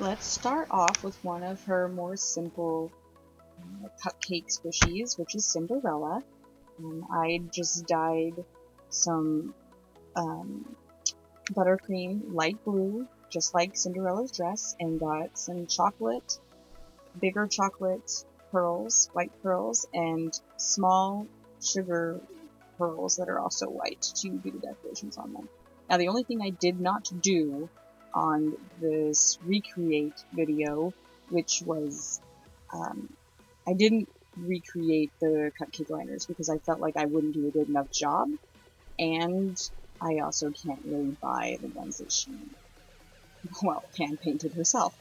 Let's start off with one of her more simple cupcake squishies, which is Cinderella. I just dyed some buttercream light blue, just like Cinderella's dress, and got some chocolate, bigger chocolate pearls, white pearls, and small sugar pearls that are also white to do the decorations on them. Now, the only thing I did not do on this recreate video, which was, I didn't recreate the cupcake liners because I felt like I wouldn't do a good enough job, and I also can't really buy the ones that she, well, hand painted herself.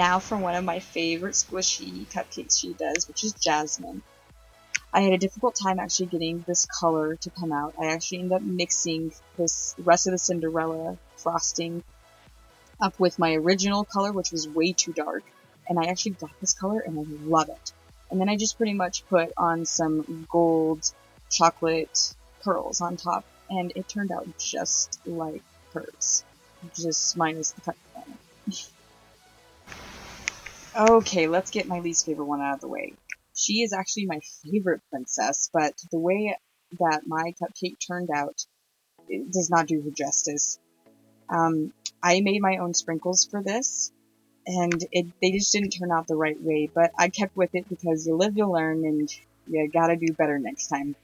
Now for one of my favorite squishy cupcakes she does, which is Jasmine. I had a difficult time actually getting this color to come out. I actually ended up mixing this rest of the Cinderella frosting up with my original color, which was way too dark, and I actually got this color and I love it. And then I just pretty much put on some gold chocolate pearls on top, and it turned out just like hers, just minus the cut liner. Okay, let's get my least favorite one out of the way. She is actually my favorite princess, but the way that my cupcake turned out, it does not do her justice. I made my own sprinkles for this, and they just didn't turn out the right way, but I kept with it because you live, you learn, and you gotta do better next time.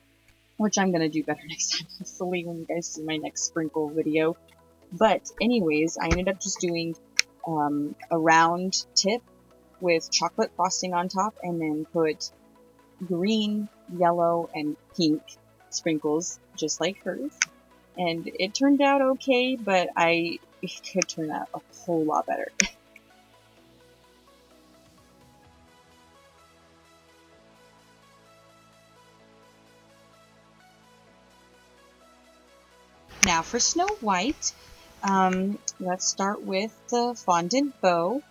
Which I'm gonna do better next time, hopefully, when you guys see my next sprinkle video. But anyways, I ended up just doing a round tip with chocolate frosting on top, and then put green, yellow, and pink sprinkles, just like hers. And it turned out okay, but it could turn out a whole lot better. Now for Snow White, let's start with the fondant bow.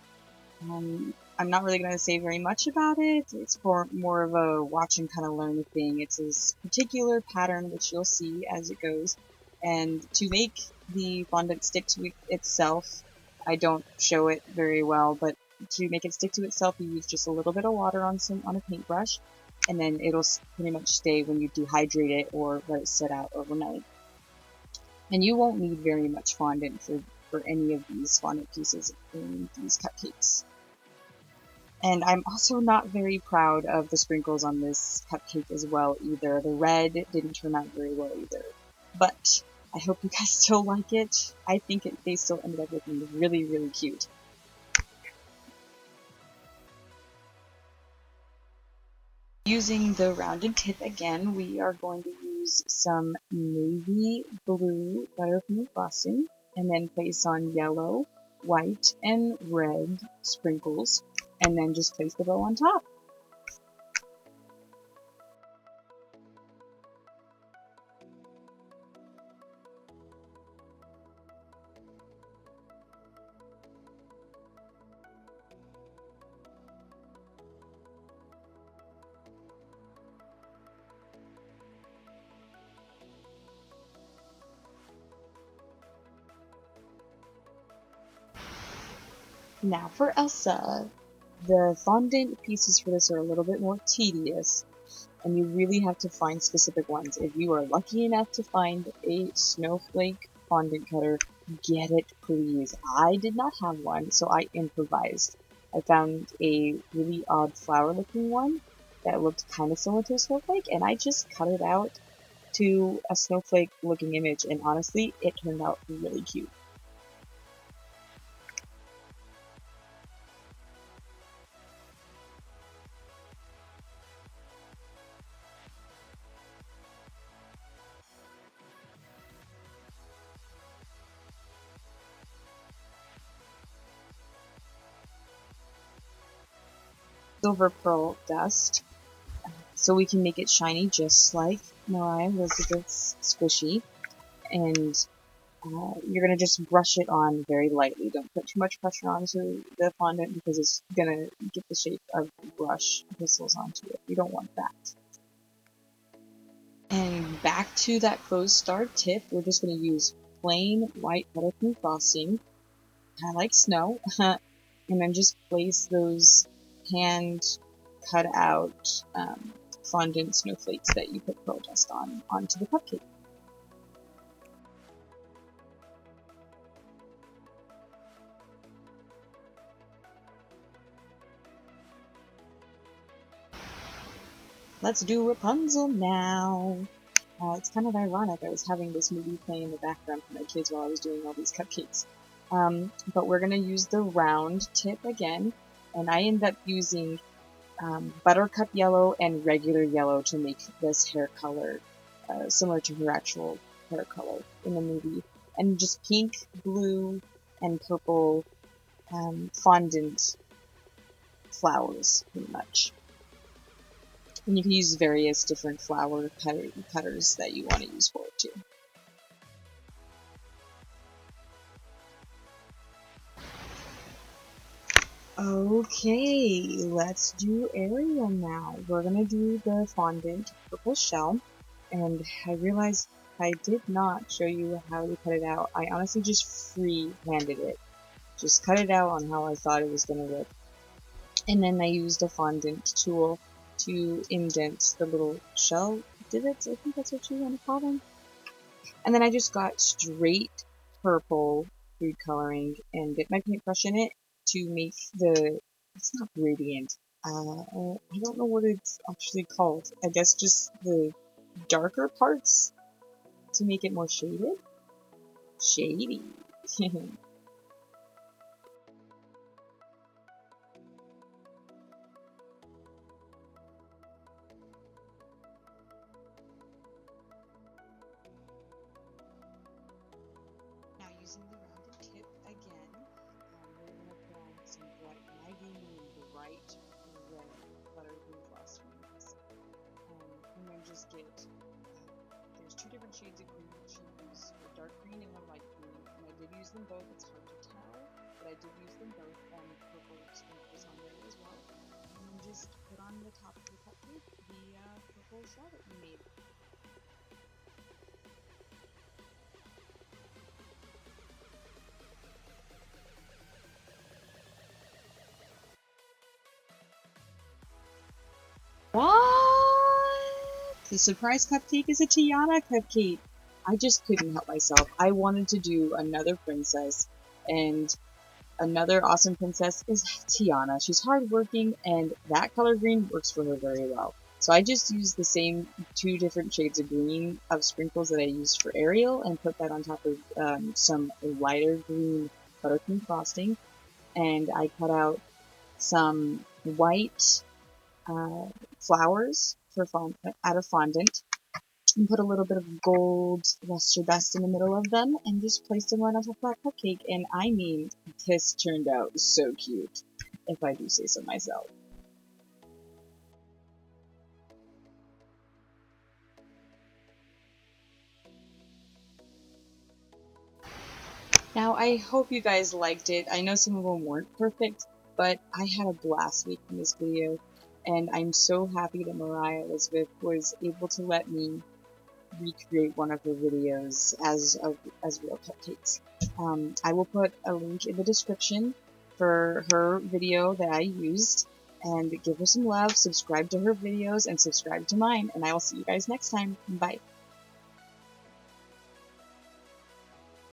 I'm not really going to say very much about it. It's more of a watch and kind of learn thing. It's this particular pattern which you'll see as it goes. And to make the fondant stick to itself, I don't show it very well, but to make it stick to itself, you use just a little bit of water on a paintbrush, and then it'll pretty much stay when you dehydrate it or let it sit out overnight. And you won't need very much fondant for any of these fondant pieces in these cupcakes. And I'm also not very proud of the sprinkles on this cupcake as well either. The red didn't turn out very well either. But I hope you guys still like it. I think they still ended up looking really, really cute. Using the rounded tip again, we are going to use some navy blue buttercream frosting, and then place on yellow, white, and red sprinkles, and then just place the bow on top. Now for Elsa. The fondant pieces for this are a little bit more tedious, and you really have to find specific ones. If you are lucky enough to find a snowflake fondant cutter, get it please. I did not have one, so I improvised. I found a really odd flower looking one that looked kind of similar to a snowflake, and I just cut it out to a snowflake looking image, and honestly, it turned out really cute. Silver pearl dust, so we can make it shiny just like Moriah Elizabeth's squishy. And you're going to just brush it on very lightly. Don't put too much pressure onto the fondant because it's going to get the shape of brush bristles onto it. You don't want that. And back to that closed star tip, we're just going to use plain white buttercream frosting, kind of like snow, and then just place those hand cut out fondant snowflakes that you put pearl dust on onto the cupcake. Let's do Rapunzel now. It's kind of ironic. I was having this movie playing in the background for my kids while I was doing all these cupcakes. But we're going to use the round tip again, and I end up using buttercup yellow and regular yellow to make this hair color similar to her actual hair color in the movie. And just pink, blue, and purple fondant flowers, pretty much. And you can use various different flower cutters that you want to use for it too. Okay, let's do Ariel now. We're gonna do the fondant purple shell, and I realized I did not show you how to cut it out. I honestly just free-handed it. Just cut it out on how I thought it was gonna look. And then I used a fondant tool to indent the little shell divots, I think that's what you want to call them. And then I just got straight purple food coloring and dipped my paintbrush in it to make it's not gradient, I don't know what it's actually called. I guess just the darker parts to make it more shaded? Shady. Now using the rounded tip again, we're going to put on some bright, and I do mean bright red buttercream frosting mix. And then just get, there's two different shades of green that you use, a dark green and a light green. And I did use them both, it's hard to tell, but I did use them both, and purple sprinkles on there as well. And then just put on the top of the cupcake the purple shell that you made. What? The surprise cupcake is a Tiana cupcake. I just couldn't help myself. I wanted to do another princess, and another awesome princess is Tiana. She's hardworking, and that color green works for her very well. So I just used the same two different shades of green of sprinkles that I used for Ariel and put that on top of some lighter green buttercream frosting. And I cut out some white flowers out of fondant and put a little bit of gold luster dust in the middle of them and just placed them right on top of that cupcake. And I mean, this turned out so cute, if I do say so myself. Now, I hope you guys liked it. I know some of them weren't perfect, but I had a blast making this video, and I'm so happy that Moriah Elizabeth was able to let me recreate one of her videos as real cupcakes. I will put a link in the description for her video that I used, and give her some love, subscribe to her videos, and subscribe to mine, and I will see you guys next time. Bye!